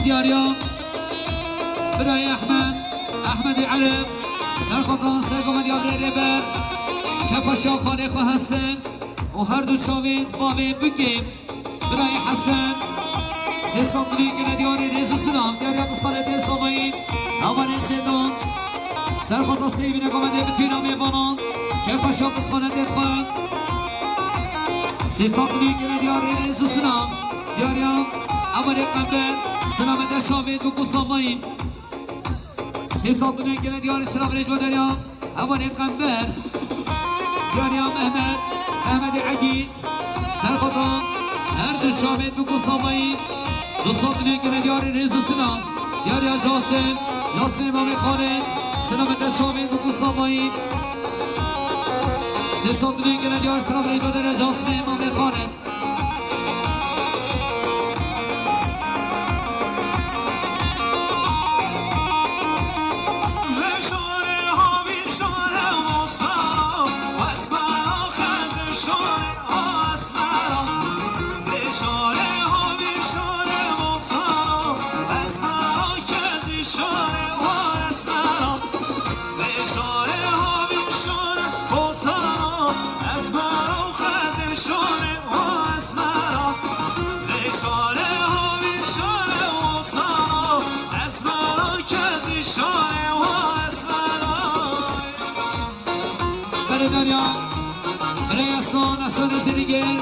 دياريا براي احمد عرب سرخطان سرقم ديابر ربر كفاشا خالق حسن وهر دو شاوید بابي بكيم براي حسن سيسان دليقنا دياري ريزو سلام دياريا بسخالة سامعين اوان سيدان سرخطان سيبين قمده بتينا ميبانان كفاشا بسخالة خان سيسان دليقنا دياري ريزو سلام دياريا اوان قمده سلامت شاوید و سامعين سيسان دليقنا دياري سلام ريجو دياريا اوان قمده دياريا احمد عقيد سرخطان هر دو شاوید و سامعين دوستان که دیاری رزو سلام دیاری جاسم امام خالد سلامت شامل بکو سامعین سیستان که دیار سلام ریجو در جاسم امام خالد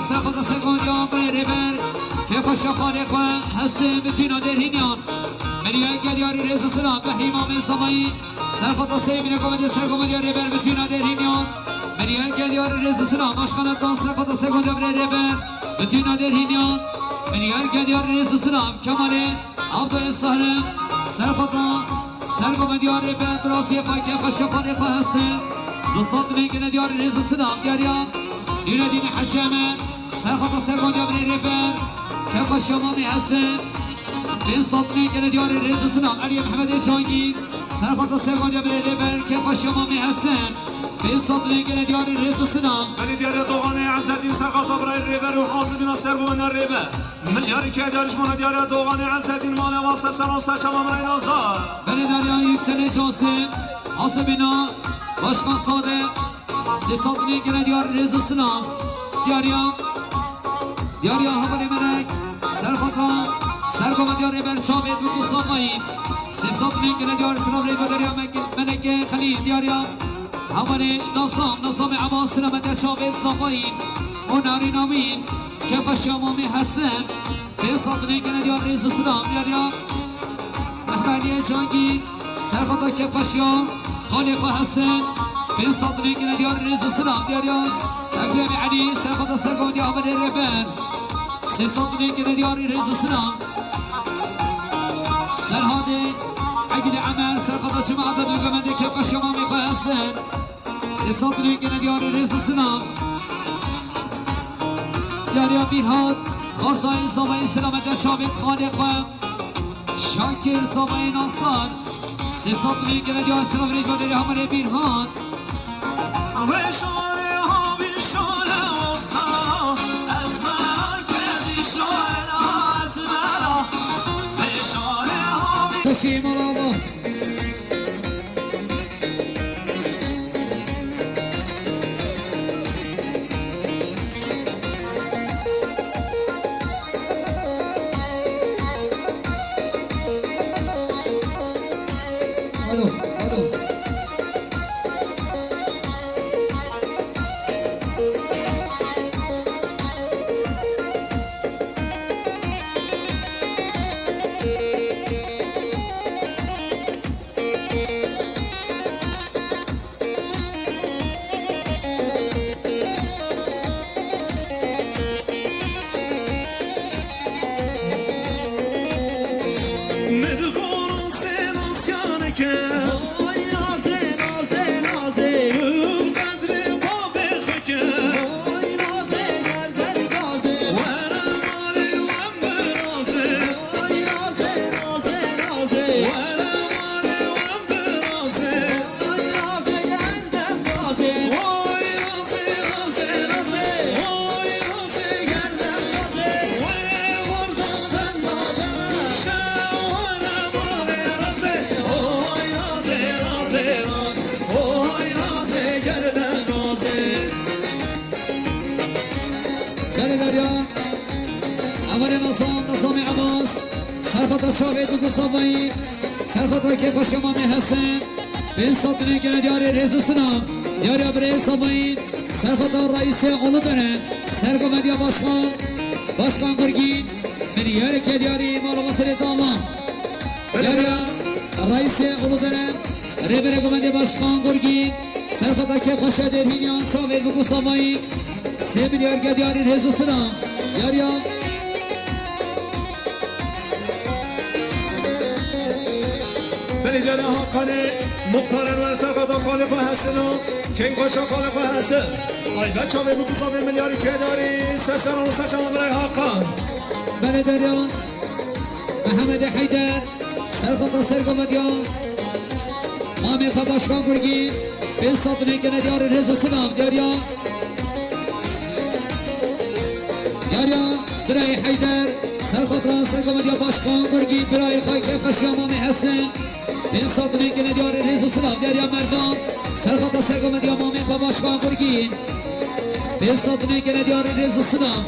سرخط سرگونیان برای ریبر که پاشا خالق حسن بتینا در هینیان مریای گلیاری رزو سلام بحریم آمین سامایی سرخط سیبین قمدی سرگونی ریبر بتینا در هینیان مریای گلیاری رزو سلام اشکانتان سرخط سرگونیان برای ریبر بتینا در هینیان مریای گلیاری رزو سلام کمال عبدالله سهرم سرخطان سرگونیان ریبر براسی خاک پاشا خالق حسن دوستان که ندیاری رزو سلام دیاریان دیردین حجامه سرخط سرگون جابری رفر کفاش امامی حسن بین صدمی که ندیاری رزو سلام علی محمد جانگیر سرخط سرگون جابری رفر کفاش امامی حسن بین صدمی که ندیاری رزو سلام بلی دیاری دوغانه عزدین سرخط برای رفر و حاضرین سرگون رفر ملیاری که دیارش من دیاری دوغانه عزدین مال واسه سلام سرچم امرای نازار بلی داریان یک سنه جاسم حاضبینا باشقان صادق سی صدمی که ندیاری رزو سلام دیاریا حوالی منک سرخطان سرگومد یاری بر چابید بکو سامایی سیصد منک ندیار سلام ریگو دریا منک خلیل دیاریا حوالی ناسام عباس سلامت چابید سامایی و ناری نامین کفش امامی حسن سیصد منک ندیار ریزو سلام دیاریا محمدی جانگیر سرخطان کفش خالق حسن سیصد منک ندیار ریزو سلام دیاریا تقدیم علی سرخط سرگونی آمد ربن سیصد که ندیاری رزو سلام سرهاده عقل عمل سرخط جماعت دوگمنده که قشما میقاسن سیصد که ندیاری رزو سلام یاری بیرهاد غرزای زبای سلامت چابید خالق و شاکر زبای ناصر سیصد که ندیاری سلام ریگو داری همه بیرهاد تشيم الله که اول نظام عباس سرخط شاوید و گصابایی سرخط را که باش امام حسن به صدنه که دیاری رزو سنام دیاری ابره صابایی سرخط رئیس اولو داره سرگو مدیا باشخان گرگین من یاری که دیاری مالا وصل داما دیاری رئیس اولو داره ریبره گمدی باشخان گرگین سرخط که خوشه درهینیان شاوید و گصابایی 3 میلیارد که دیاری رزو سنام دیاری بلیدن حقانی مختار انور سرقادا خالق و حسنو کنگ باشا خالق و حسن زایده چاوه بکو صابه ملیاری که داری سسران و سشم برای حقان بلیدن محمد حیدر سرقادا سرگو مدیان آمیقا باشکان گرگی به صدنه که ندیار رزو سلام دیاریا درای حیدر سرقادا سرگو مدیا باشکان گرگی برای خواهی که خشی امام حسن به صدنه که ندیار رزو سلام دیاریا مردان سرقادا سرگو مدیا آمیقا باشکان گرگی به صدنه که ندیار رزو سلام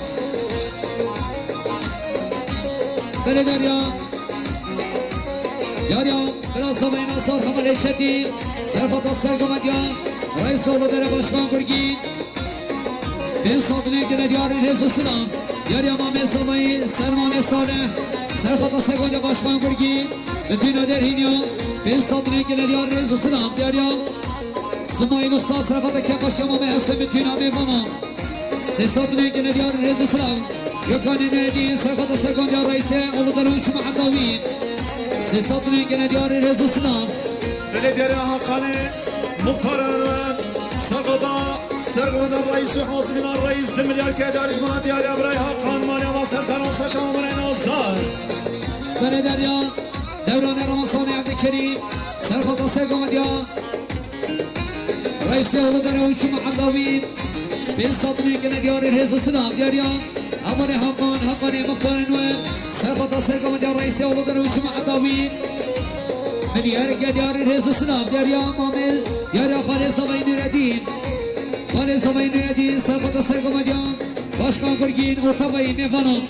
بله دیاریا برای صبح ناصر حمله شدید سرقادا سرگو مدیا رئیس اولو داره باشکان گرگی به صدنه که ندیار رزو سلام دیاری امام صبایی سرمان صالح سرخطا سگوی باشخان گرگی به دینا درهینیو به صدنه که ندیار رزو سلام دیاری سمایی استاد سرخطا که باش امام حسن به دینا میفهمم سه صدنه که ندیار رزو سلام یکانی ندی سرخطا سگوی رئیس اولو دروش محقاوی سه صدنه که ندیار رزو سلام بله دیاری حقانی مختار انور سرقادا سرقادا الرئيس وحاضرين الرئيس 2 مليار كدارج ما دياري ابراي حقان مالي واسع سلام سشام من نوزار بله دوران رمضان عبدالكريم سرقادا سرقو مديا رئيس اولو دروش محقاوی به صدنه که ندیار رزو سلام دیاریا اول حقانی مختار انور سرقادا سرقو مديا رئيس اولو دروش محقاوی مليار كديار رزو سلام دیاریا مامل دیاریا خالص صبایی نردین خالص صبایی نردین سرقادا سرقو مدیا باشکان گرگین مرتبایی میفانم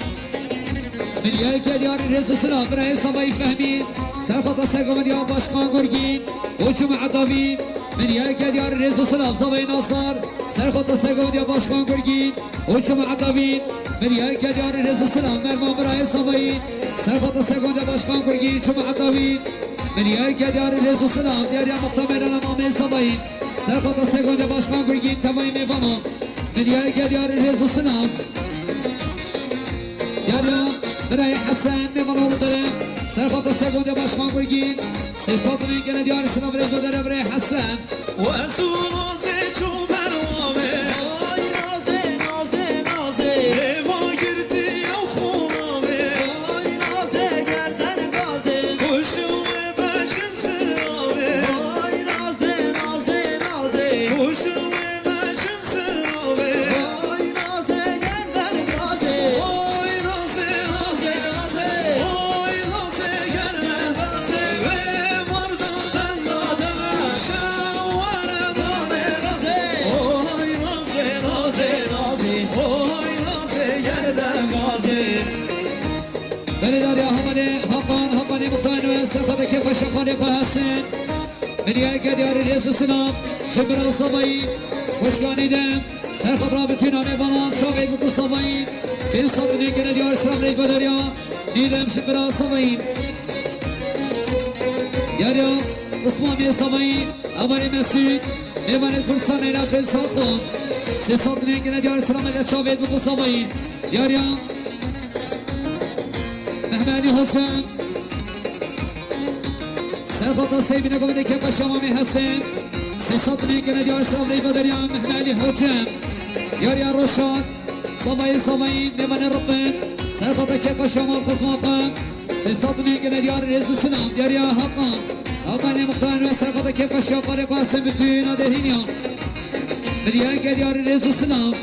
مليار كديار رزو سلام برای صبایی فهمید سرقادا سرقو مدیا باشکان گرگین اوچو معداوی مليار كديار رزو سلام صبایی ناصر سرقادا سرقو مدیا باشکان گرگین اوچو معداوی مليار كديار رزو سلام مرمان برای صبایی سرقادا سرقو مدیا باشکان گرگین اوچو معداوی مليار كديار رزو سلام دیاریا مقتمر امام صبایی سرقادا سرقو مدیا باشکان گرگین تمایی میفانم مليار كديار رزو سلام دیاریا برای حسن میفانم داره سرقادا سرقو مدیا باشکان گرگین 300 میلیون دیار سلام رزو داره برای حسن و سوزه چو برنامه آی نازه نازه نازه لیوا گردی او خونامه آی نازه گردن گازه خوشو بشن سرامه آی نازه نازه نازه خوشو بشن سرامه آی نازه گردن گازه oy naze naze naze oy naze gerdem naze ve vardan dada şavara dane naze oy naze naze naze oy naze gerdem naze بله داریا حقانی مختار و سرخطا که باشه خالق و حسن ملیار گدیار رزو سلام شکر صبایی خوشگانی دم سرخط را بتینانه بانان شاقی بکو صبایی به صدنه که ندیار سلام ریک و داریا دیدم شکر صبایی داریا عثمانی صبایی اولی مسعود میوانت کرسان ایرافل ساخون سه صدنه که ندیار سلام ریک شاقی بکو صبایی داریا مهمانی حسن سرخطا سیبینه گمده که باش امام حسن 300 میلیون دیار سلام ریگو دریا مهمانی حسن دیاریا روشاد صبایی نمان ربن سرخطا که باش امام خصماقا 300 میلیون دیار رزو سلام دیاریا حقانی مختار و سرخطا که باش خالق و حسن بتوینا درهینیان ملیار که دیار رزو سلام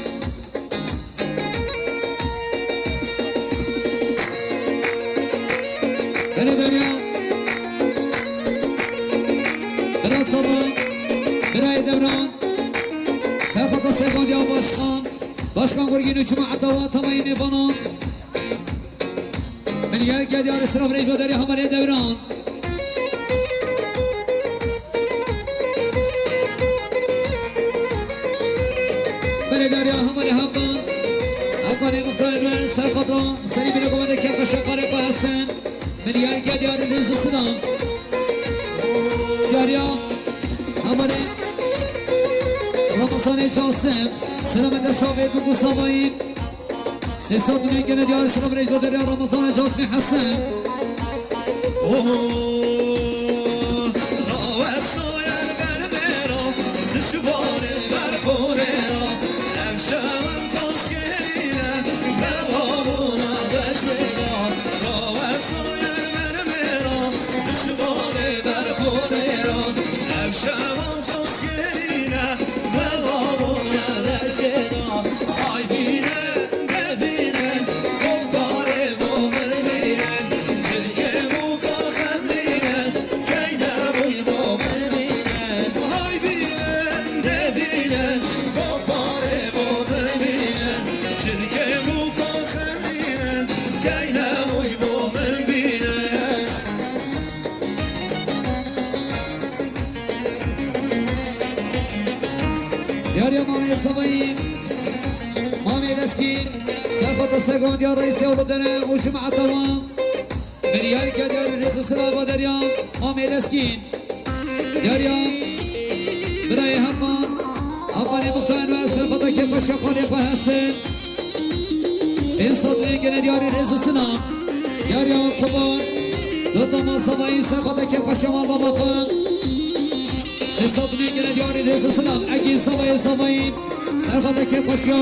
بله دریا برای صبح برای دوران سرخطا سیبان یا باشخان گرگین و چما عدوات همه میفانان من يرجع ديار السلام ريج وداري همالي دوران من داري همالي هبان أقاني مختار سرقطران سري بنا قوة كيف شقاري قاسن من يرجع ديار الرز السلام داريا همالي رمضان جاسم سلامت شاوي بگو سامایی سیسات میگن دیار سلام ريج وداري رمضان جاسم حسن يا مامي الصبايين مامي الاسكين سالفة الساقون يا رئيسي ولدنا وجمع الطوام من يارك يا ديار الرئيس السلابة دريان مامي الاسكين دريان براي همان أقالي مختان سالفة كيف الشقالي قهسن إن صدريك يا ديار الرئيس السلام دريان قبان لطما صبايين سالفة كيف الشمال بابا سيصد میگیره دیاری رئیس سلام اگه سبایی سرخط که پشیا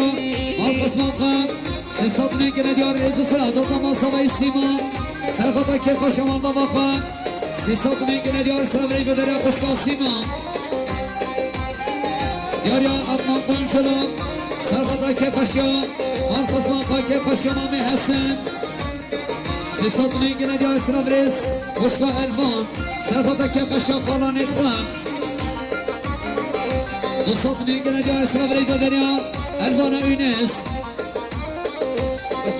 مال قسمان خم سيصد میگیره دیاری رئیس سلام دو ما سبایی سیما سرخط که پشیا مال بابا خم سيصد میگیره دیاری سلام ری بدره قشقا سیما دیاری اطمان کن چلو سرخط که پشیا مال قسمان خم که پشیا مامی حسن سيصد میگیره دیاری سلام رئیس قشقا الفان سرخط که پشیا خالانیت خم وصوت نيجنا جاي سلام ريدو دريا الفانا يونس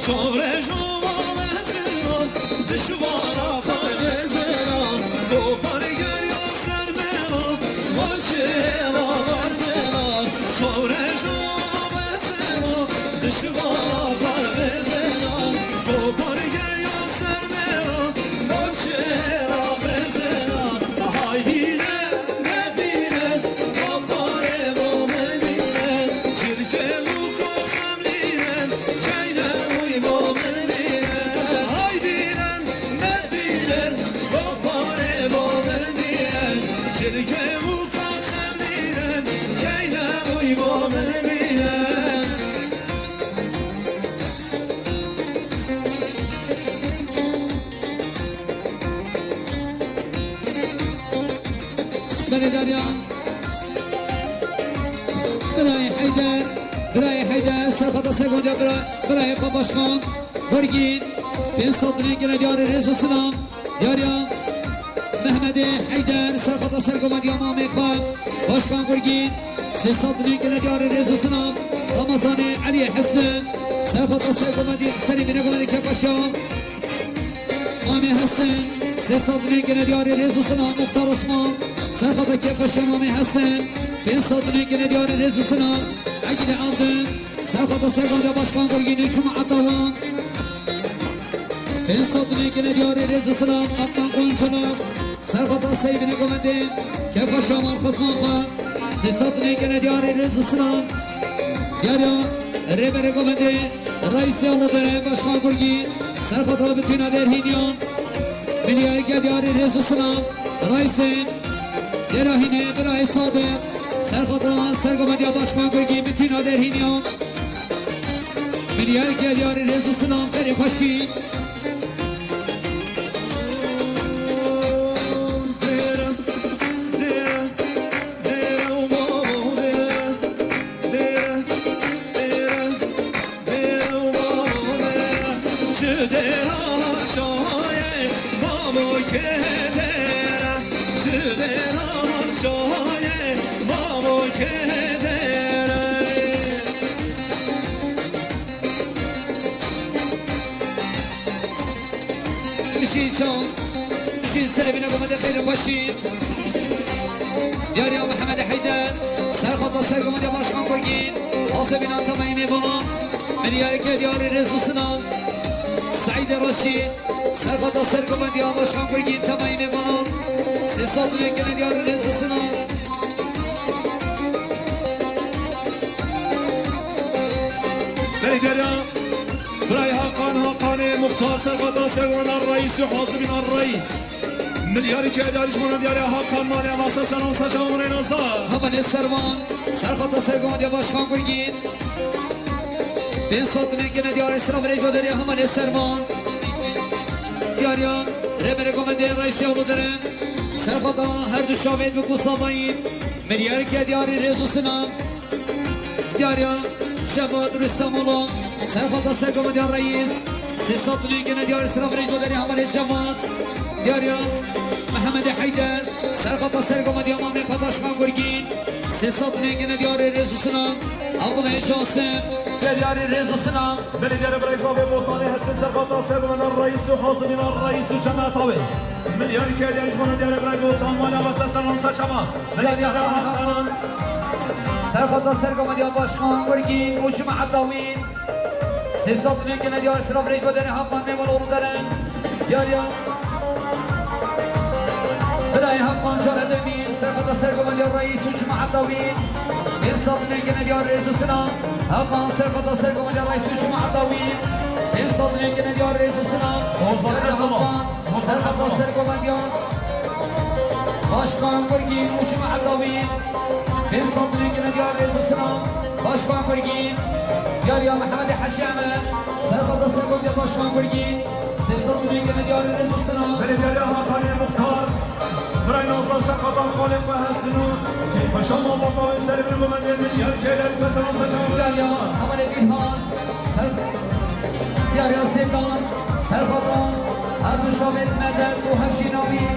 شاور جوا مهزران دشوارا خالزران بوبار گریا سر میران وانچه آوازران شاور جوا مهزران دشوارا خالزران بوبار گریا سر میران وانچه آوازران های بینه بني داريان براي حيدر سرقة سيقونجا براي قباشخان برگين بين صدرين جنا ديار الرئيس السلام داريان محمد حيدر سرقة سيقونجا مامي خان باشخان برگين سي صدرين جنا ديار الرئيس السلام رمضان علي حسن سرقة سيقونجا سري من قواني كباشان مامي حسن سي صدرين جنا ديار الرئيس السلام مختار عثمان سرقة كيف مامي حسن بين صدرين جنا ديار الرئيس السلام عجل عبدن سرقة سيقونجا باشخان برگين جمع الطوام بين صدرين جنا ديار الرئيس السلام أطلان قنشلام سرقة سيبن قومدين كيف شمال خصمان خان سي صدرين جنا ديار الرئيس السلام دياريا ريبر قومدين رئيس يولدن باشخان برگين سرقة رابطين دير هينيان مليار ديار الرئيس السلام رئيسين دراهيني براي صادق سرقطران سرقمديا باشخان برگين بتين دير هينيان مليار ديار الرئيس السلام تري خشي بشین چون بشین سر بینه گمده خیر باشین دیاریا محمد حیدر سرخطا سر گمده باشکان برگین حاصل بینان تمایی میبانم ملیاری که دیاری رزو سنان سعید راشید سرخطا سر گمده باشکان برگین تمایی میبانم 3 سال دیگه که دیاری رزو سنان بلدريا براي هاقاني مختار سرقطا سرقنا الرئيس وحاصبين الرئيس ملياري كاداريش من دياري هاقان مالي واسا سلام ساشا عمرين أصار همان السرمان سرخطا سرگمده باشکان برگین 5 سال دیگه که دیاری سرام ریج بداری همان السرمان دیاریا ربر گمده رئیسی اولو دارن سرخطا هر دو شاوید بکو سامایی ملیاری که دیاری رزو سنام دیاریا شباد رستمولو سرخطا سرگمده رئیس 3 سال دیگه دیاری سرام ریج بداری همان الجماعت دیاریا محمد حیدر سرخطا سرگمده امام باشکان برگین 3 سال دیگه دیاری رزو سنام آقای جاسم دیاری رزو سنام بلدريا براي صافي بوطاني هسن سرقطا سرقنا الرئيس وحاصبين الرئيس وجماعة طوي ملياري كاداريش من دياري براي بوطان مالي واسا سلام ساشا بلدريا هاقان سرخطا سرگمده باشکان برگین مجمع عداوین 3 سال دیگه دیاری سرام ریج بداری همان میمون اولو دارن دیاریا برای همان جاره دمین سرخطا سرگمده رئیس مجمع عداوین 1 سال دیگه دیاری رزو سنام همان سرخطا سرگمده رئیس مجمع عداوین 1 سال دیگه دیاری رزو سنام سرخطا سرگمده باشکان برگین مجمع عداوین 1 سال دیگه دیاری رزو سنام باشکان برگین دیاریا محمد حجامه سرخطا سرگمده باشکان برگین 3 سال دیگه دیاری رزو سنام بلدريا هاقاني مختار براي نوصل سرقطا خالق وهسنو كيف شما بابا سر من مدير ملياري كاداريش سلام ساشا دیاریا حمل بیهان دیاریا زندان سرخطان هر دو شامل مدد و همچیناوی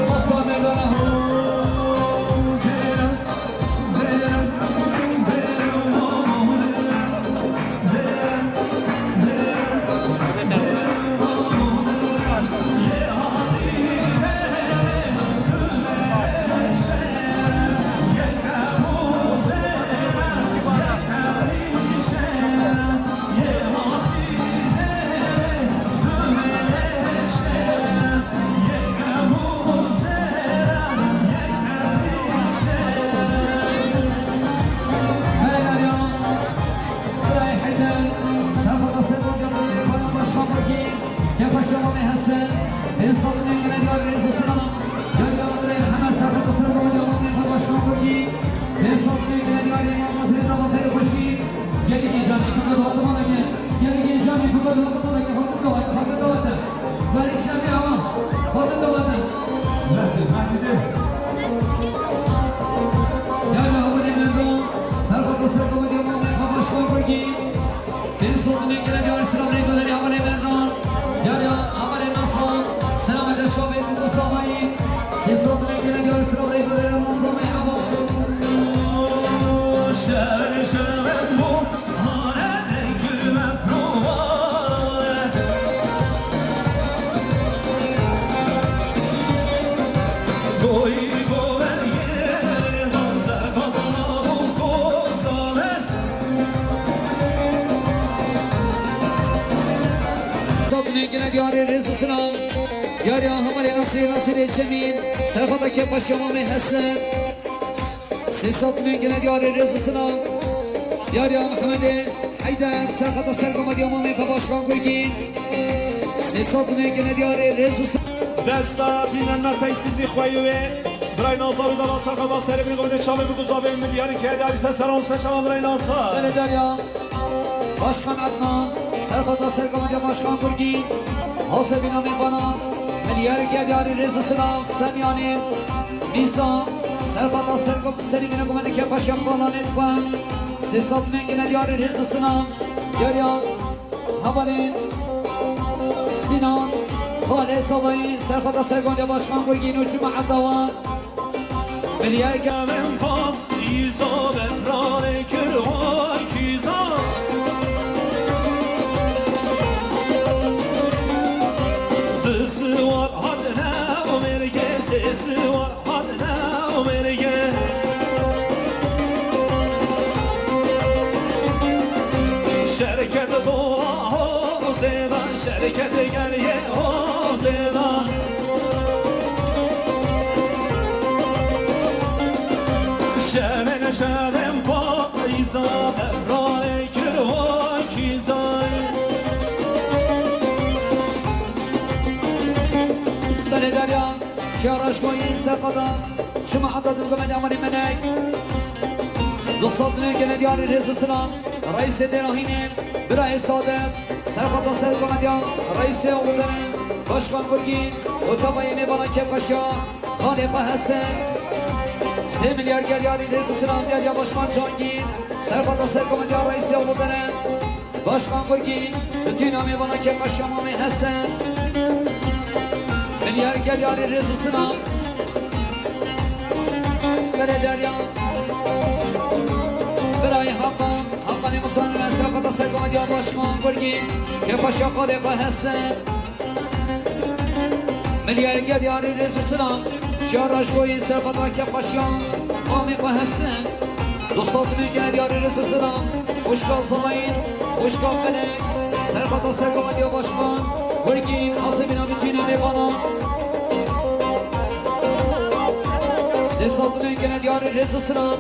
مختار مردانه دیاری رزو سلام یاریا همه نصیر جمیل سرخطا که باش امام حسن 3 سال دیگه دیاری رزو سلام یاریا محمد حیدر سرخطا سرگمده امام باشکان برگین 3 سال دیگه دیاری رزو سلام دستا بینن نتایسیزی خویوه برای نازارو دلا سرقطا سر بین گمده شامه بگذابه ملیاری کاداريش سلام ساشا برای نازار بلدریا باشکان عدنان سرخطا سرگمده باشکان برگین حاصل بنا میبانم ملیاری که دیاری رزو سلام سمیانی میزان سرخطا سری بنا گمده که پاشم بالانت کن 3 سال دیگه دیاری رزو سلام یاریا حوالین سینان خاله سوایی سرخطا سرگمده باشکان برگین و جمع عدوان ملیاری که من پا ایزا بران کرهای کیزا şereket geliye ozena Şemen şemen payza Evrane kirvan kizay بله دریا شارش کوی سفدا شما عدد القمد عمر منک دوستان گل دیاری رزو سلام رئیس دراهینه برای صادق سرخطا سرقمدیا رئیس اولدن باشقان برگین اتابای میبانا کپاشا خالق حسن 3 milyar gel yari rezu selam gel ya başkan Cangir Serfata Serkomet ya reisi oğulları Başkan Fırki bütün ami bana kepaş şamami Hasan milyar gel yari rezu selam Bere derya Beray Hakan Hakan muhtarına Serfata Serkomet ya başkan Fırki kepaş ya Khalifa Hasan milyar gel yari rezu selam شارش کوی سرقتا که پاشیان آمیق و حسن دوستاتون گل یاری رسو سلام خوشگاه زمین خوشگاه فلک سرقتا سرقتا یا باشمان برگین آسیبینا میتونیم میبانا سیساتون گل یاری رسو سلام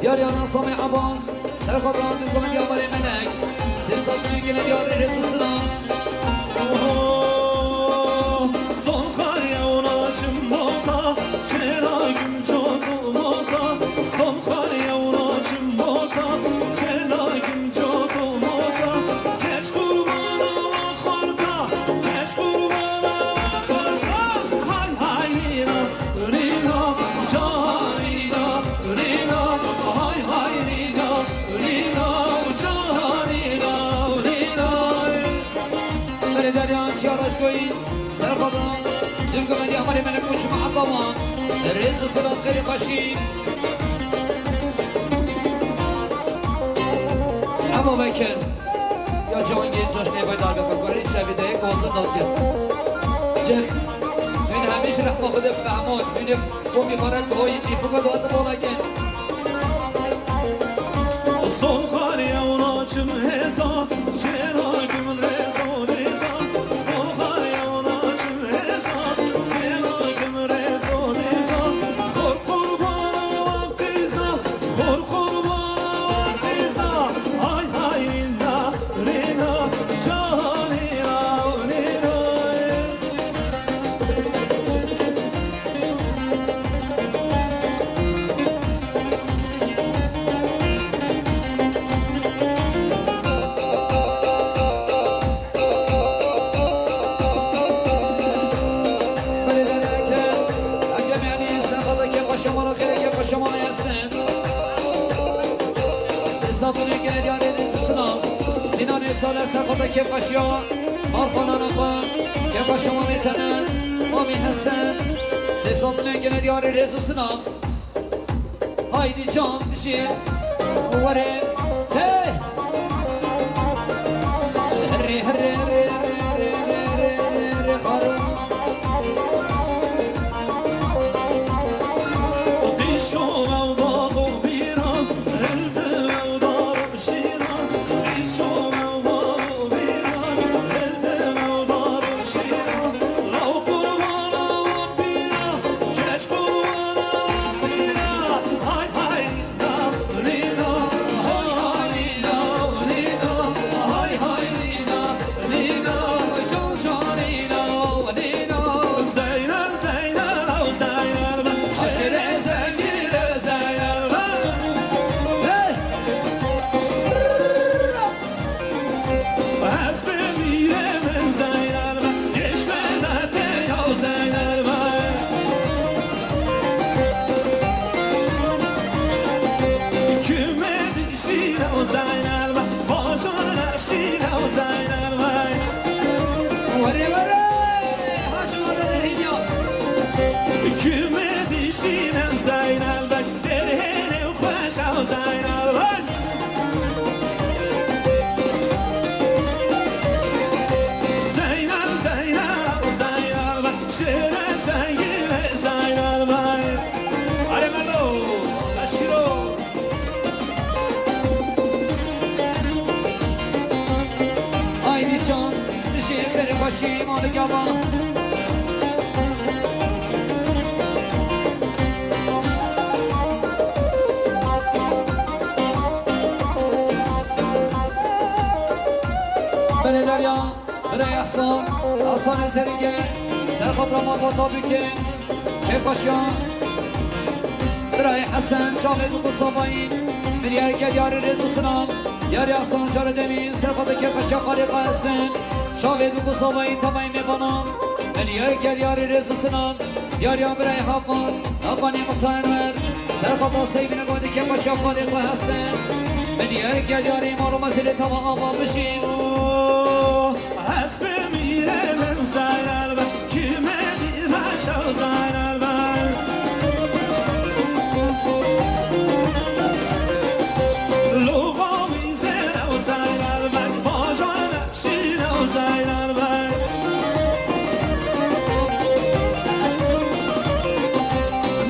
یاریان آسامی عباس سرقتا میکنم یا بری ملک سیساتون گل یاری رسو سلام Son kar yağınacım bota Çenagim çok olmasa Son kar yağınacım bota Çenagim çok olmasa Geç kurbana vakarda Geç kurbana vakarda Hay hay rina Rina Canina Rina Hay hay rina Rina Canina Rina Böyle derya şaraş koyun Serfadın Dülgümen yağmari melek uçma ablaman Rezu sırat geri kaşi Ebu Bekir Ya Cihangir coşnaya baydar bekakari Çevide gozun dalgın Cek Min hemiş rahma kıdı fehmon Min bu mifaret koyun İfuka doğadı bolaken Son kar yağınacım heza Şenagim rezo reza Son kar yağınacım heza Şenagim rezo reza Kor kurbana vaktiza Kor kurbana vaktiza Hay hay rina rina Canina rina سال سرقطه که قشیا آرخانان آقا که قشما میتنن آمی حسن 300 لنگل دیار رزو سنام هایدی جام بشیر وره هی هره هره هره هره هره بشیر بری باشی مال گبا بره دریا بره احسان احسان زرینگه سر خود را ما با تابی که باشیان برای حسن شاهد و قصابایی من یارگل یار رزو سلام یاری احسان جار دمین سر خود که باشا خالق حسن شاهد و قصابایی تمامی میبانم من یارگل یار رزو سلام یاری برای حفانی مختار سر خود را سیبین گوده که باشا خالق حسن من یارگل یاری ما رو مزیل تمام آباد بشیم حسب میره من زنل و کمه دیر هشو زنل و لغا میزن و زنل و باجان نقشین و زنل و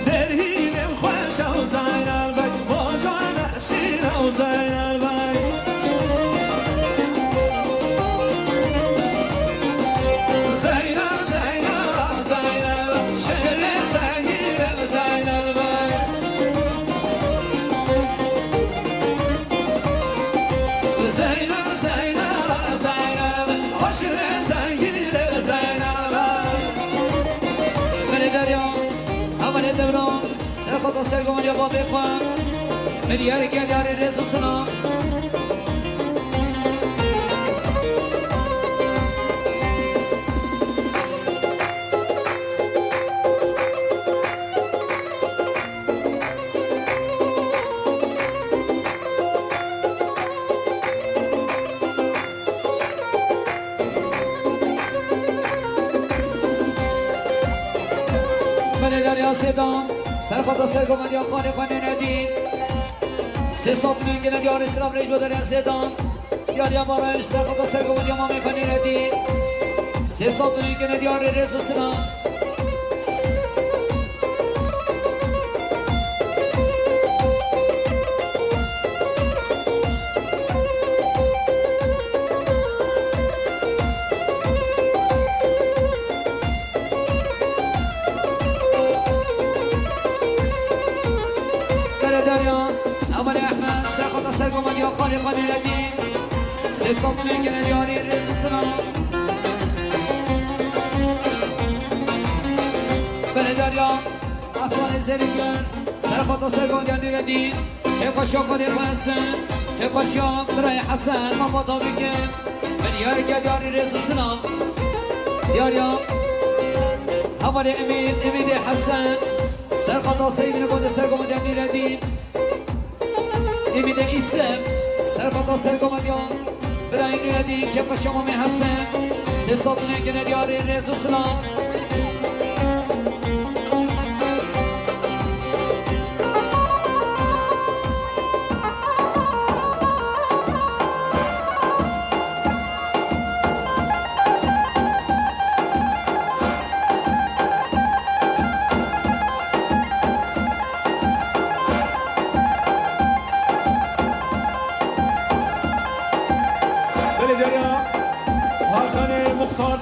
درهیم خوش و زنل و باجان نقشین و زنل و خدا سرگم یا با بخوام من یارگل یار رزو سلام من دریا سیدام سر خدا سرگم یا خانه خانه ندید 300 میلیون یار اسلام ریج بداره زدان یار بارش سر خدا سرگم یا ما میکنی ندید 300 میلیون یار رزو سلام سرگم یا خالی خالی ردیم 300 میلیون یاری رزو سلام بله دریا اصوان زرینگر سر خدا سرگم یا ردیم که خوشا خالی حسن که خوشا برای حسن ما با تابی که بله یارگل یاری رزو سلام یاریا هماره امید حسن سر خدا سیبین گوده سرگم یا ردیم امید ایسم سر خدا سرگمدیان برای نیادی که پشمام حسن 300 میلیون یار رزو سلام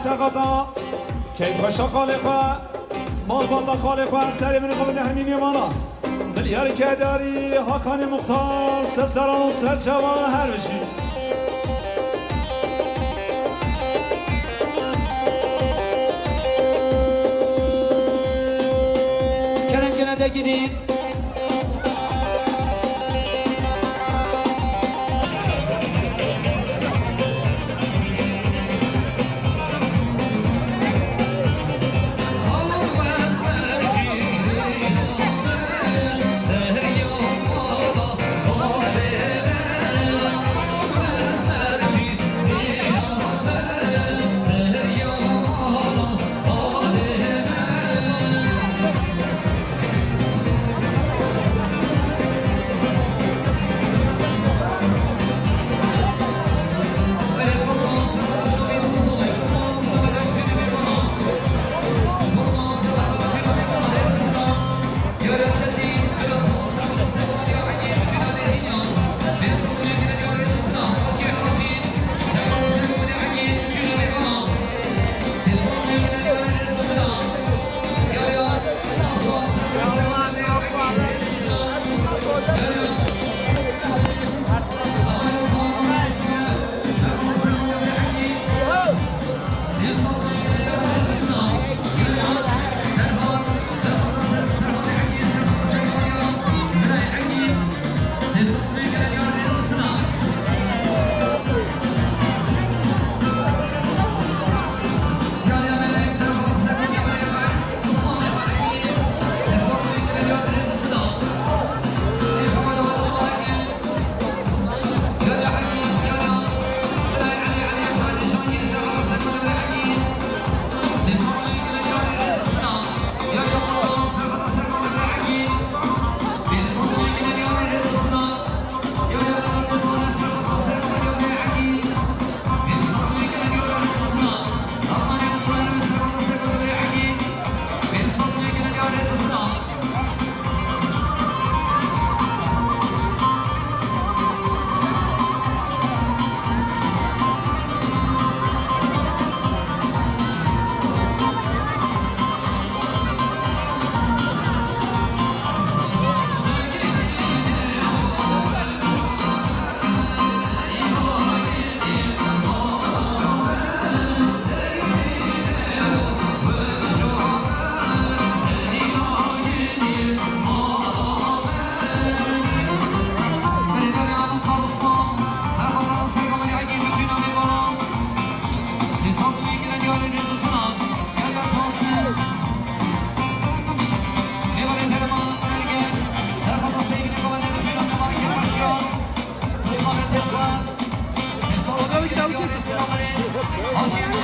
سقطا که خوشا خالقا مال باتا خالقا سری من قبل همین یمانا ملیار که داری حاکان مختار سرسران و سرچوان هر بشی کرم کنه دگیرین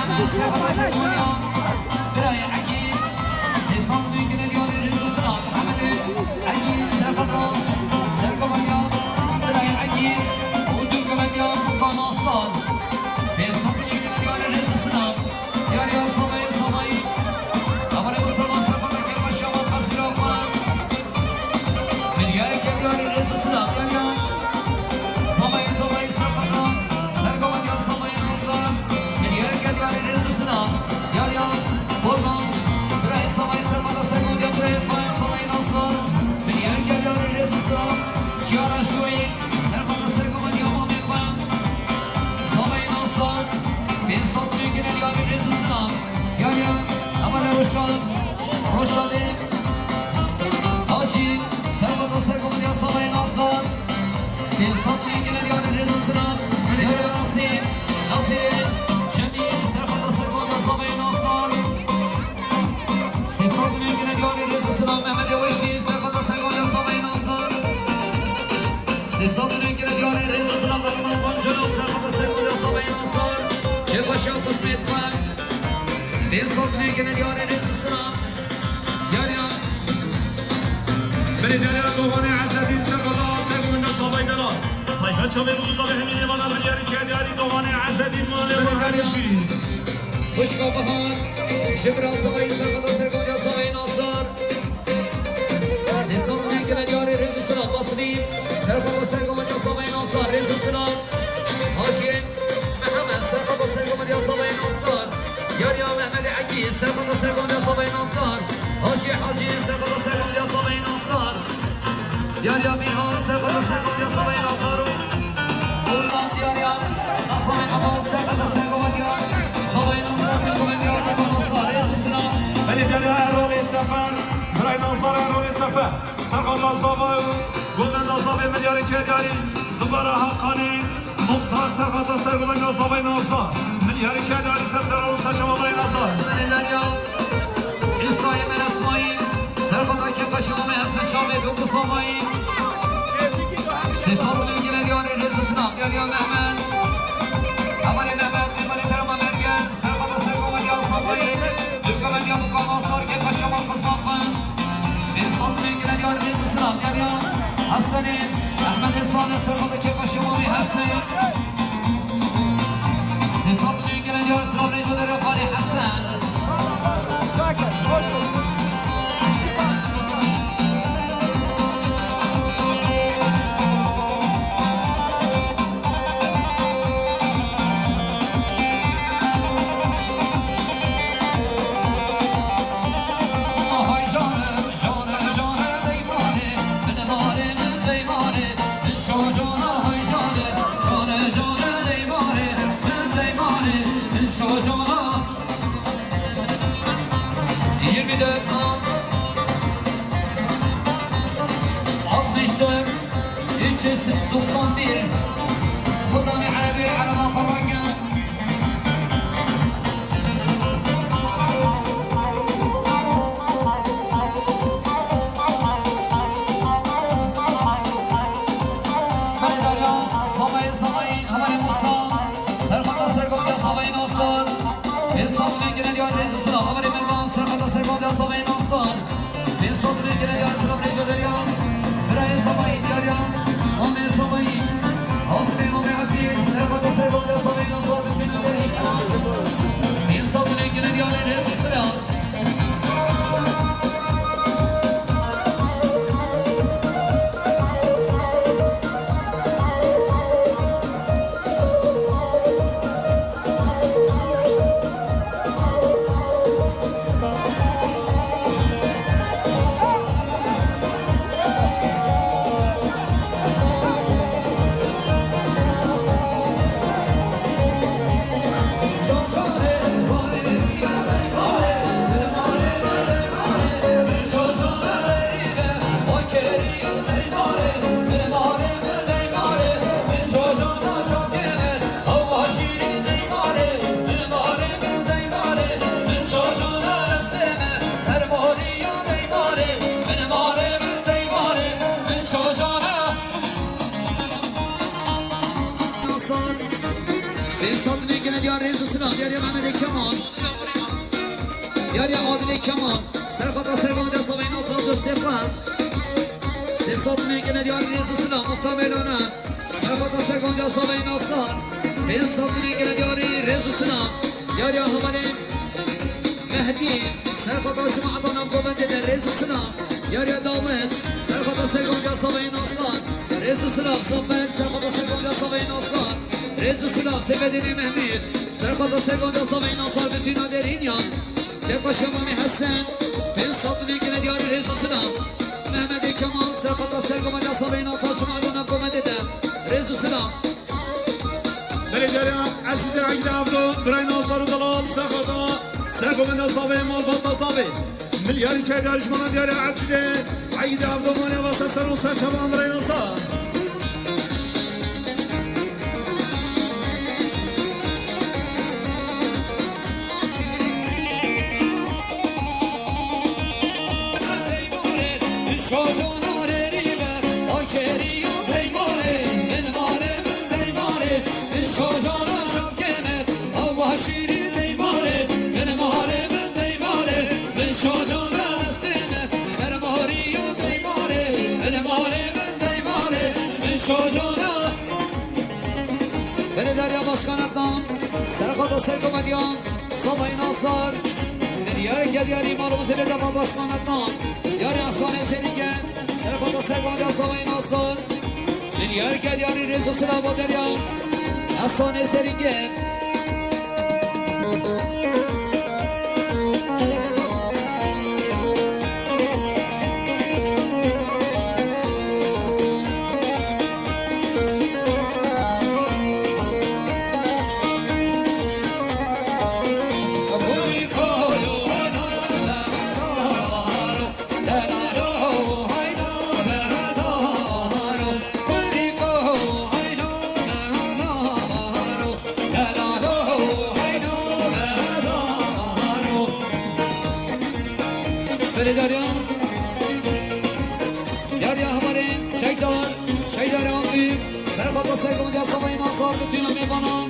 hemen Serhat'a Serkonya Birayı Akil Sesan mümkün ediyor Rızısına Muhammed'i Akil Serhat'a Serkonya Birayı Akil Udu Gömenya Mukan Aslan Sesan mümkün ediyor Rızısına Yarıya Samayı Amare Mustafa Serhat'a Kelma Şaman Kasir Ahman Bir yere geliyor Rızısına Yarıya Samayı Serhat'a Serkonya Samayı Aslan Bir yere geliyor Rızısına Yarıya Buradan Buraya Samayı Serhat'a Serkonya Buraya Samayı Aslan Bir yere geliyor Rızısına Cihan Aşkı'yı Serhat'a Serkonya Mehmet Samayı Aslan Bir satın ülkene ediyor Rızısına Yarıya Amare Roşadı Hacı Serhat'a Serkonya Samayı Aslan Bir satın ülkene ediyor Rızısına Yarıya Nasir Cemil Serhat'a Serkonya Samayı Aslan Sesat mümkün ediyor Rızısına Mehmet Eveysi Serhat'a Serkonya Samayı Aslan Sesat mümkün ediyor Rızısına Bakıman Boncuğu Serhat'a Serkonya Samayı Aslan Cebaşa Kısmet var Bir sat mümkün ediyor Rızısına Yarıya Beni derya doğanı azzetin Serhat'a Serkonya Samayı Aslan Sayfa çalı Mustafa Hemini bana bir yeri kedari doğanı azzetin Mali ve kardeşi Kuşka Bahar Şibran Samayı Serhat'a Serkonya Samayı Aslan Sesat mümkün ediyor Rızısına Taslim Serhat'a Serkonya Samayı Aslan Rızısına Hacı Mehmet Serhat'a Serkonya Samayı Aslan Yarıya Mehmet Akil Serhat'a Serkonya Samayı Aslan Hacı Serhat'a Serkonya Samayı Aslan Yarıya Mirhan Serhat'a Serkonya Samayı Aslan Buradan Yarıya Samayı Aslan Serhat'a Serkonya Samayı Aslan Serkonya Aslan Rızısına Beni derya Erol Sefer Biray Nazar Erol Sefer Serhat'a Samayı Gülden Samayı Milyarı Kedari Dubara Hakkani Muhtar Serhat'a Serkonya Samayı Aslan Milyarı Kedari Sesler Olun Saçama Biray Nazar Yarıya İsa'yı Meresmayı Serhat'a Kepaşıma Mehersen Şahmet Hukku Samayı Sesat mümkün ediyor Rızısına Yarıya Mehmet Amali Mehmet Emali Terma Mergen Serhat'a Serkonya Samayı Türkmenya Mukan Aslar Kepaşıma Kızmakın İnsan mümkün ediyor Rızısına Yarıya Hasan'ı Ahmet Esan'ı Serhat'a Kepaşıma Mehersen Sesat mümkün ediyor Sıra Rıcıları Fali Hasan خذني حبيبي على ما فرقنا Samayı Havali Musa Serhat'a Serkonya Samayı Aslan Bir satın ülkene diyor Rızısına Havali Mervan Serhat'a Serkonya Samayı Aslan Bir satın ülkene diyor Sıra Rıcıları Birayı Samayı diyor Ahmet Samayı Aferin o Aziz Serhat'a Serkonya Samayı Aslan Bütün ülkeleri Bir satın ülkene diyor Rızısına یاری عادل کمال سرخطا سرگام دست آبای ناصر دوست فهم سیصد میکنه دیاری ریز سلام مختار میلانه سرخطا سرگام دست آبای ناصر 500 میکنه دیاری ریز سلام یاری آهمانیم مهدی سرخطا شما عطانم قومت در ریز سلام یاری دامت سرخطا سرگام دست آبای ناصر ریز سلام صفت سرخطا سرگام دست آبای ناصر ریز سلام سیفدینی محمید سرخطا سرگام دست آبای ناصر بتینا درینیان تقا شمامی حسن 500 میکنه دیاری ریز سلام محمد کمال سرخطا سرگام دست آبای ناصر شما عطانم قومت در ریز سلام بلجاریم عزیز عید عبدو برای ناصر و دلال سرخطا سرگام دست آبای مال بطا صابی ملیاری که دیارش مانا دیاری عزیز عید عبدو مانی واسه سر و سر چبان برای ناصر بله دریا başkanattan Serkata Serkomedyan Sabay Nasar Yari gel yari malımızı bir defa başkanattan Yari Asane Selige Serkata Serkomedyan Sabay Nasar Yari gel yari Rezo Sıraba derya Asane Selige Serkata Sergam Diya Sabay Nasar bütün mevanam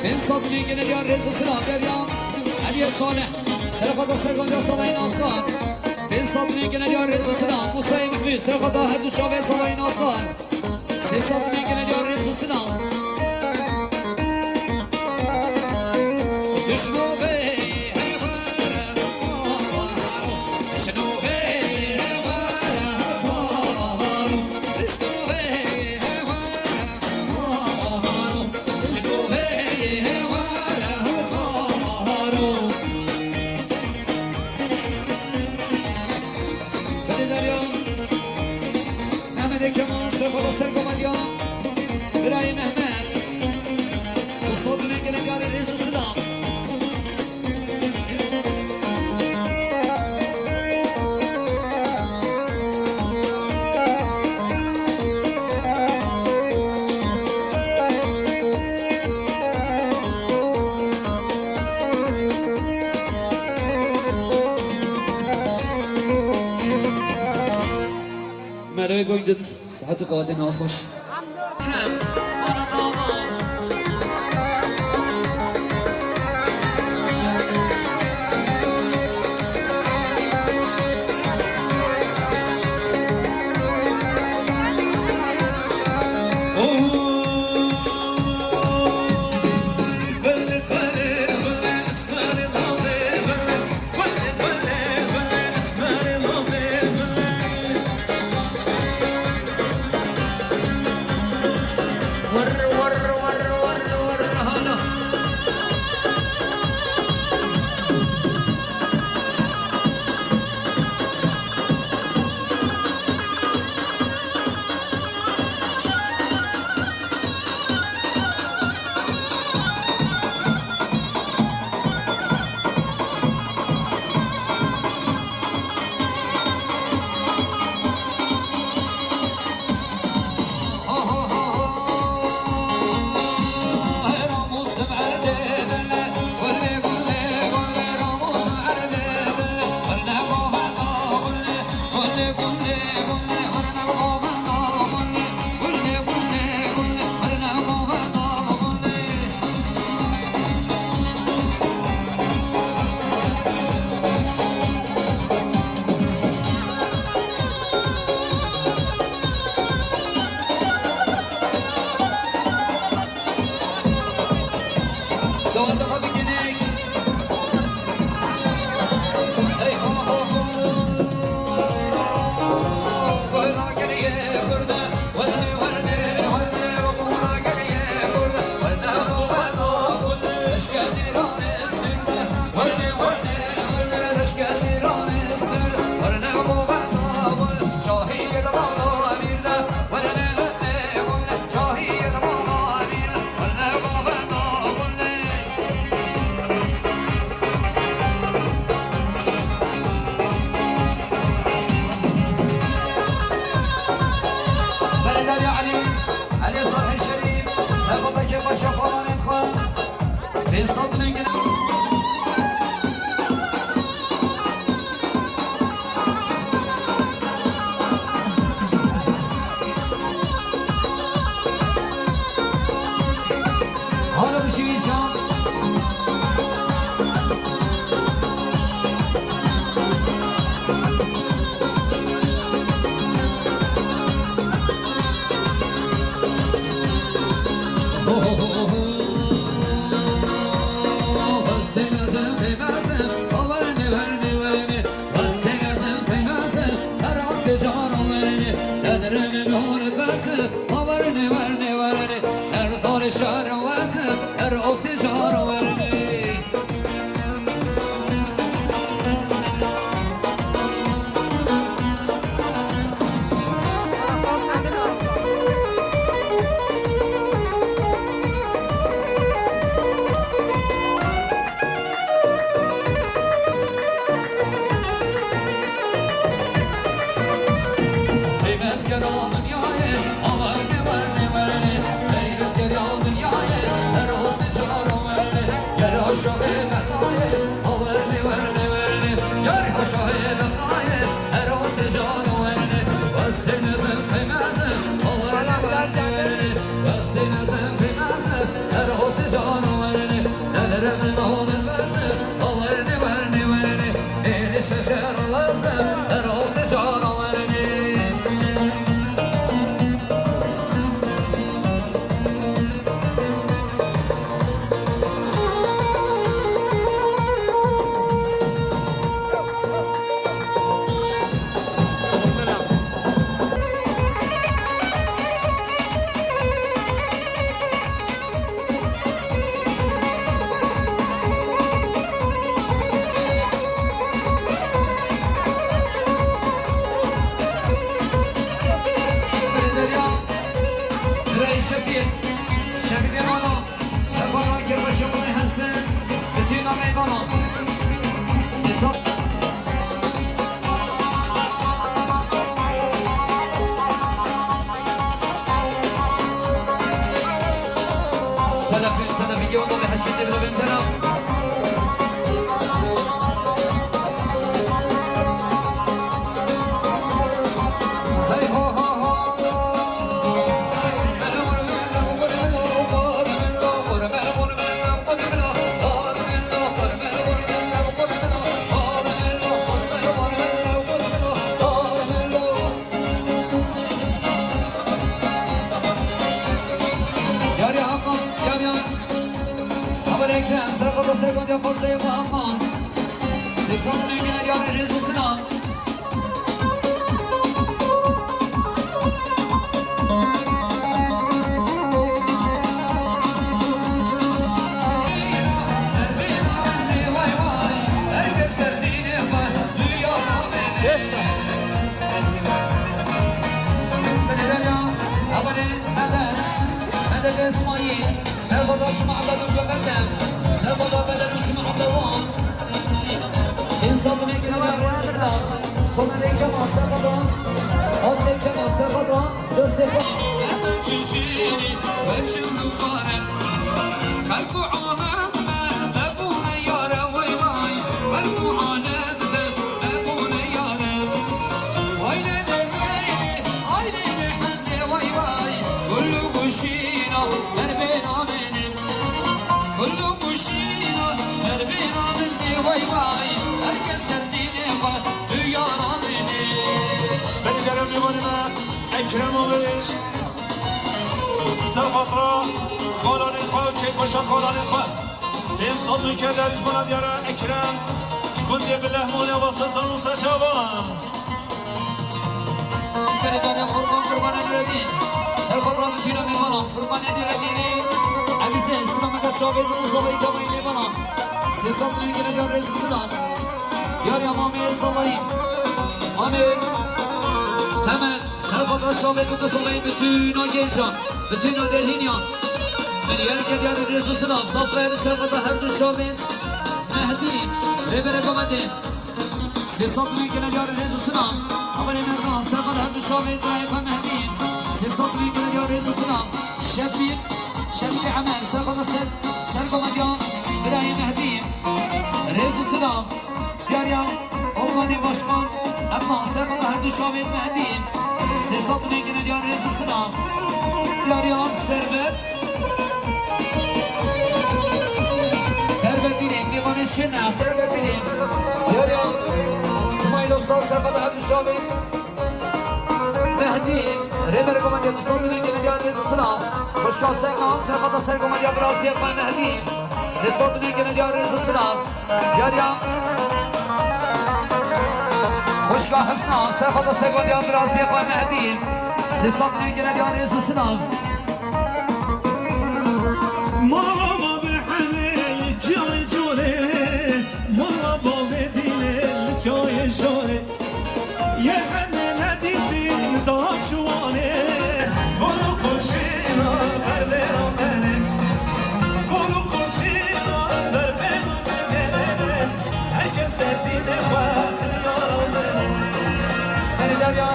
500 میکنه دیار رزو سلام دیان علی صالح Serkata Sergam Diya Sabay Nasar 500 میکنه دیار رزو سلام موسی محمود Serkata هر دو شاوه Sabay Nasar 300 میکنه دیار رزو سلام düşnove Serkata Serkomedyan İbrahim Mehmet Mustafa Tünengel'e gari Resul Sılam Merhaba koyduk صحت قوات ناخوش شجر لازم راس جانورني شفيق مانا سفارا که باشمونی هستن بتینا میمانا سیزاد تدفی که اونو به حسیدی بلو بنتنم سرگان یا فرزه با امان سیسان میگن یار رزو سنان اسماعیل سربادا شما عبدالو ببندم سربادا بدلو شما عبدالوان انسان میگیره در روی بردم خونه کما سربادا آدل کما سربادا دست با من چیچینی و چندو خارم خلقو عالم ابونه یاره وای وای خلقو عالم ابونه یاره وای لیلی وای لیلی حنده وای وای کلو گوشینا در بینا منیم کلو گوشینا در بینا منی وای وای هرگز سردینه و دیارا منی بنی درم میمانیم اکرم آمریش سرخاطرا خالانی خواه که باشا خالانی خواه انسان میکه درش بلند یاره اکرم شکنده به لحمانه واسه سنو سشابان بنی درم قربان نرمی سرخاطرا بتونم میمانم فرمان نرمی عزیز سلامت شاگرد مصابهی دامایی میمانم 300 میگیره دیار رئیس سلام دیار امامی صلاحی آمیر تمام سرخاطرا شاگرد مصابهی بتون آگیجان بتون آدرهینیان دیار که دیار رئیس سلام صافر سرخاطرا هر دو شاگرد مهدی ریبره گامده 300 میگیره دیار رئیس سلام اولی مردان سرخاطرا هر دو شاگرد رایفا مهدی 300 میگیره دیار رئیس سلام شفیق عمر سرخاطرا سرگامدیان برای مهدی رئیس سلام دیاریا عنوان باشقان اما سرخاطرا هر دو شاگرد مهدی 300 میگیره دیار رئیس سلام دیاریا ثروت بینیم میوان شنه ثروت بینیم دیاریا اسماعیل استاد سرخاطرا هر دو شاگرد مهدی ریبر گمانده دوستان میگیره دیار رئیس سلام خوشگاه سرگان سرخاطرا سرگامدیا برازی اقبال مهدی 300 میگیره دیار رئیس سلام دیاریا خوشگاه حسنا سرخاطرا سرگامدیا برازی اقبال مهدی 300 میگیره دیار رئیس سلام ماما به همه جای جوره ماما به دل جای جوره یه همه ندیدیم زاب شوانه برو کشینا بر برامنه برو کشینا بر برامنه هرگز سردین خواهد یارامنه بری دریا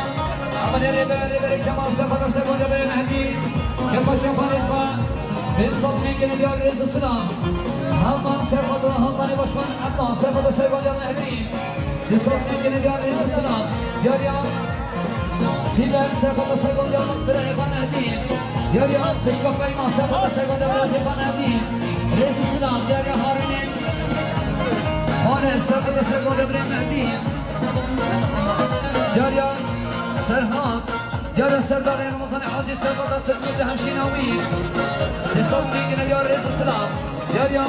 اما ریبر کمال سرخاطرا سرگامدیا بری مهدی که باشم پانیت انسان میگیره دیار رئیس سلام همان سرخاطرا همان باشمان اما سرخاطرا سرگامدیا مهدی 300 میگیره دیار رئیس سلام دیاریا سیبر سرخاطرا سرگامدیا برای مهدی دیاریا خوشگاه پیما سرخاطرا سرگامدیا برای مهدی رئیس سلام دیاریا هارونی خانه سرقت سرقت ابن مهدی جاریا سرحاب جاریا سردار رمضان حاجی سرقت ترمید همشیناوی 300 میلیون دیار رئیس السلام جاریا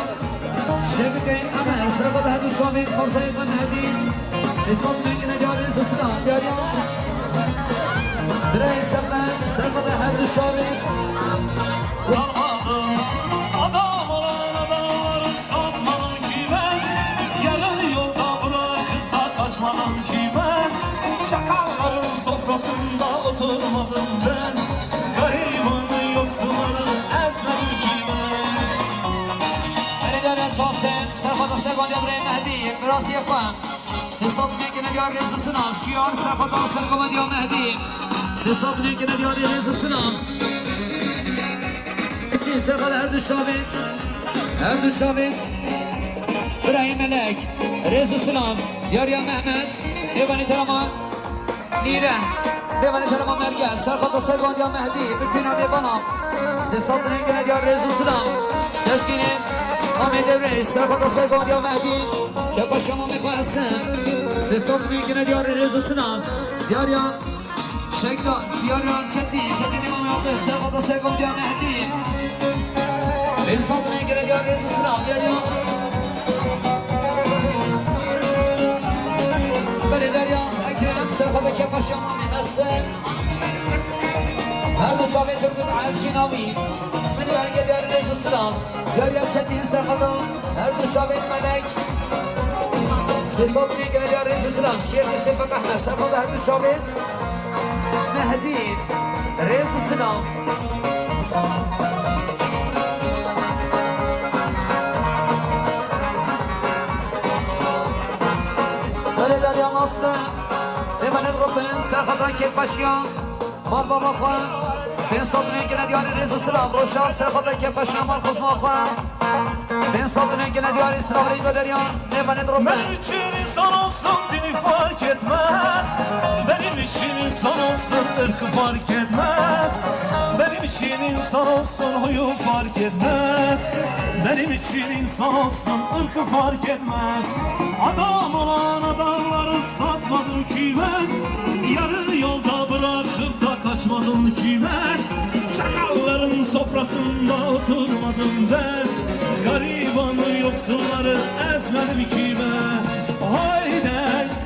شبکه عمل سرقت هدو شامل خمسه ابن مهدی 300 میلیون دیار رئیس السلام جاریا درای سبن سرقت هدو شامل Adam olan adamları satmadım ki ben. Yarın yolda bırakıp da kaçmadım ki ben. Şakalların sofrasında oturmadım ben. Garibanı yoksulları ezmedim ki ben. Eridane Çasen, Serfata Servan Yabrey Mehdi, Mirası Yapan 300 میلیون دیار رئیس السلام شیار سرفتا سرگم دیار مهدی 300 میلیون دیار رئیس السلام için sırada her dü şabit İbrahim Melek Rezu Sılam Yarya Mehmet Devani Terama Nire Devani Terama Mergez Serkata Servan Diya Mehdi Bütün adı bana Sesat Rengine Diya Rezu Sılam Sezgini Ahmet Devreyi Serkata Servan Diya Mehdi Kepaşama Mekayasın Sesat Rengine Diya Rezu Sılam Yarya Şekda Yarya Çetin İmam Yaptı Serkata Servan Diya Mehdi Ben saldırıya göre diyor Resul Sınav geliyor. Böyle der ya Ekrem Serfat'taki Paşa'ma Mehsen Her bu çabet Türk'ün Alşinavi Beni verge der Resul Sınav Gölge Çetin Serfat'a Her bu çabet Melek Siz saldırıya göre diyor Resul Sınav Şehir Sefa Kahmer Serfat'a her bu çabet Mehdi Resul Sınav Derya Naslı Emanel Rufin Serfat'tan Kekbaşya Mar Baba Khan Ben Sadrı'nın gene diyarı Rezu Sıram Roşan Serfat'tan Kekbaşya Mar Kuzma Khan Ben Sadrı'nın gene diyarı Sıram Reydo Derya Emanel Rufin Benim için insan olsun dini fark etmez. Benim için insan olsun ırkı fark etmez. Benim için insan olsun huyu fark etmez. Benim için insan olsun ırkı fark etmez. Adam olan adamları satmadım ki ben. Yarı yolda bırakıp da kaçmadım ki ben. Şakalların sofrasında oturmadım ben. Garibanı yoksulları ezmedim ki ben. Haydi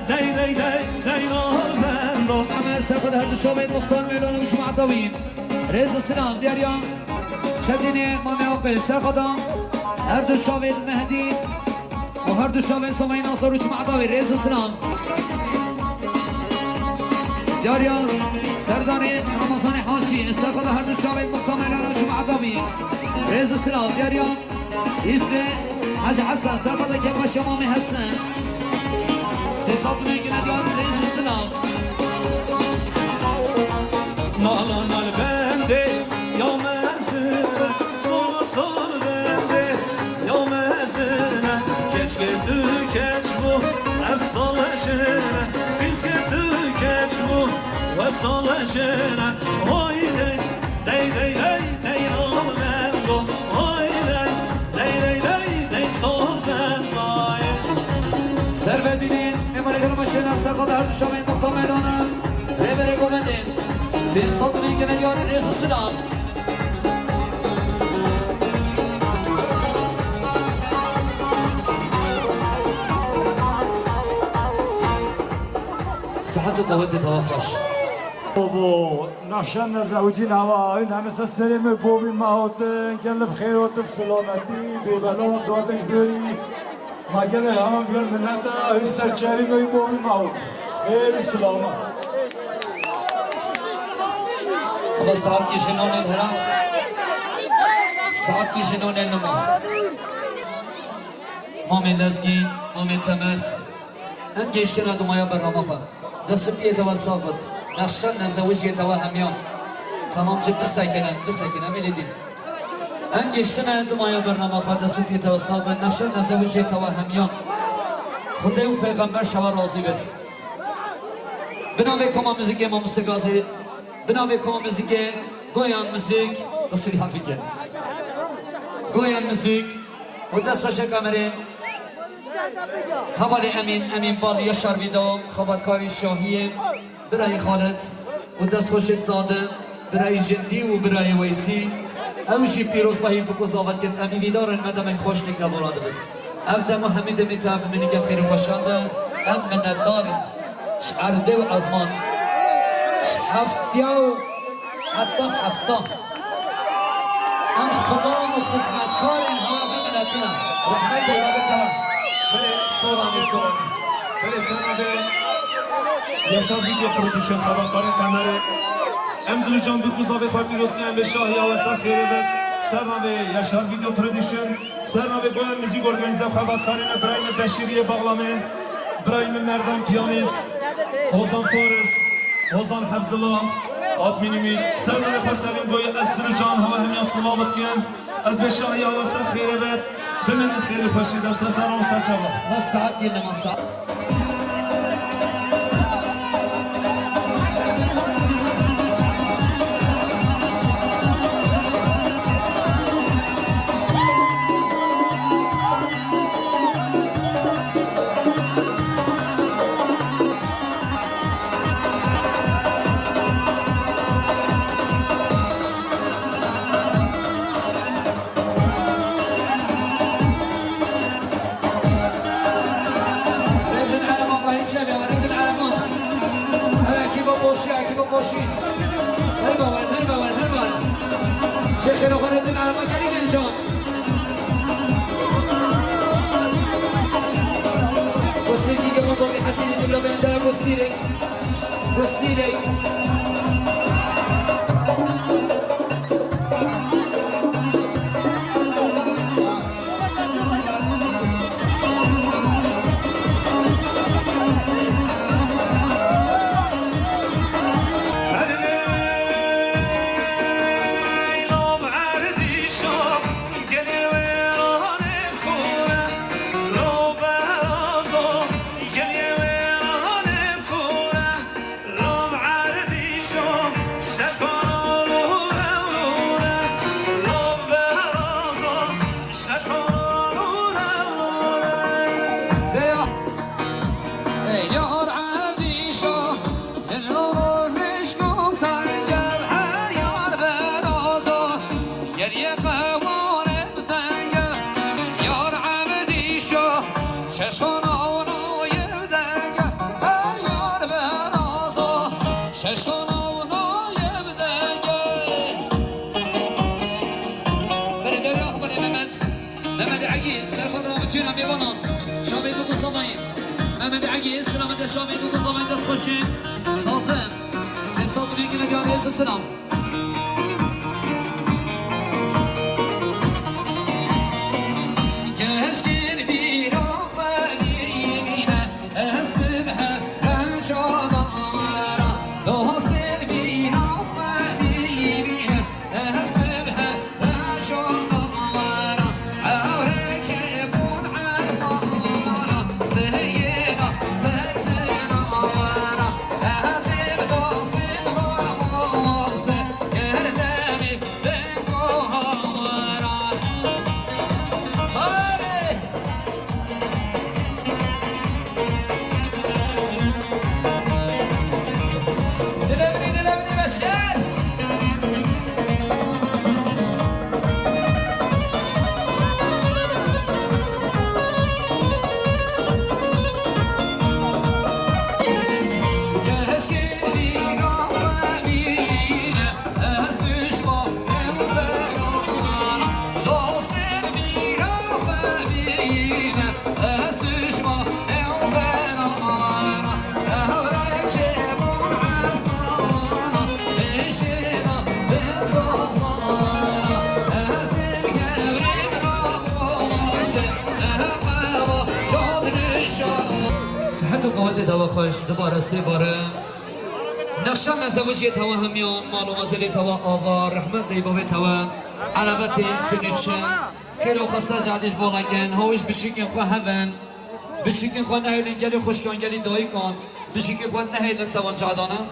dey dey dey dey no ben do. Amer Serfat'ta her düşabeyin muhtar Mevlana Müşüm Adavin Rezu Sıram Derya Şedini Mami Akbel Serfat'ta her düşabeyin Mehdi O her düşabeyin Samayın Asar Müşüm Adavin Rezu Sıram Derya Serdari Ramazani Haci Serfat'ta her düşabeyin muhtar Mevlana Müşüm Adavin Rezu Sıram Derya İsri Hacı Hasan Serfat'ta Kepaşya Mami Hasan Sesat Mengine Diyan Rezu Sıram Nalanal bende ya menzine Sola sol bende ya menzine Geç getir geç bu efsaleşine Biz getir geç bu efsaleşine Oy dey dey dey dey dey ol bendo Oy dey dey dey dey dey soz bendo Servedinin Emanet Başı'na Serfat'ta her düşabeyin muhtar Mevlana Revere Gomedin Bir Sadrı'nın gene diyarı Rezu Sıram صحة قوة توفش بابا نشان زوجين هوا این همه سریم بومی ماهوتن کل بخیر و تو سلامتی ببلام دادش بری مگر همه بیار منت هستر چهری نوی بومی ماهوت خیر سلامت अब साहब की जिन्हों ने धरा साहब की जिन्हों ने नमा मोमिन लज़गी मोमिन तमर ان geçtiğine dumaya barnamafa dasupiye tava sabit naqshan nazawiji tava hamyon tamamcı bir sakine meledi en geçtiğine dumaya barnamafa dasupiye tava sabit naqshan nazawiji tava hamyon Xuday u peygamber şava razı bet binabe kama müzik imam gazi binabe kama müzik goyan müzik tasrih hafiye goyan müzik o da saşa kamerin حوالی امین بالی یشار بیدام خبرکاری شاهی برای خالد و دست خوشت زاده برای جندی و برای ویسی اوشی پیروز باهیم بگذاوت کن امی ویدارن مدام خوش نک نبارد بد ابدا محمد میتاب منی که خیر خوشانده ام من الدار شعرده و ازمان هفتیاو حتی هفتا ام خدا و خدمتکار اینها بمنتنا رحمت دیوابتا سورانی بله سنده یشار ویدیو پروتیشن خبرکار قمره امدلو جان بکوزا به خواهی پیروز کنم به شاهی آوسط خیره بد سرنامه یشار ویدیو پروتیشن سرنامه گوهم موزیک ارگانیزم خبرکارین برایم بشیری باغلامه برایم مردم پیانیست حوزان فارس حوزان حفظالله آدمینی مید سرنامه خوش سریم گوید از دلو جان همه همیان سلامت کن از به شاهی آوسط خیره بد بمنین خیلی خوشی دست سرام و سرچاوا مساعد گل مساعد شيخ نقول الدين على مكاني انشاء وسيلي قبل ضوء حسين قبل بين وسيلي محمد عقیل سلامت شامل بگو زمان دست خوشین سازم 300 میگه نگاه سلام دوا خوش دوباره 3 باره نشان نزوجی توا همیان مالو مزلی توا آوار رحمت دیبابی توا عربت چنیچن خیلی خسته جادیش بولنگن هاوش بچیکن خواه هون بچیکن خواه نهیلن گلی خوشکان گلی دایی کن بچیکن خواه نهیلن سوان جادانن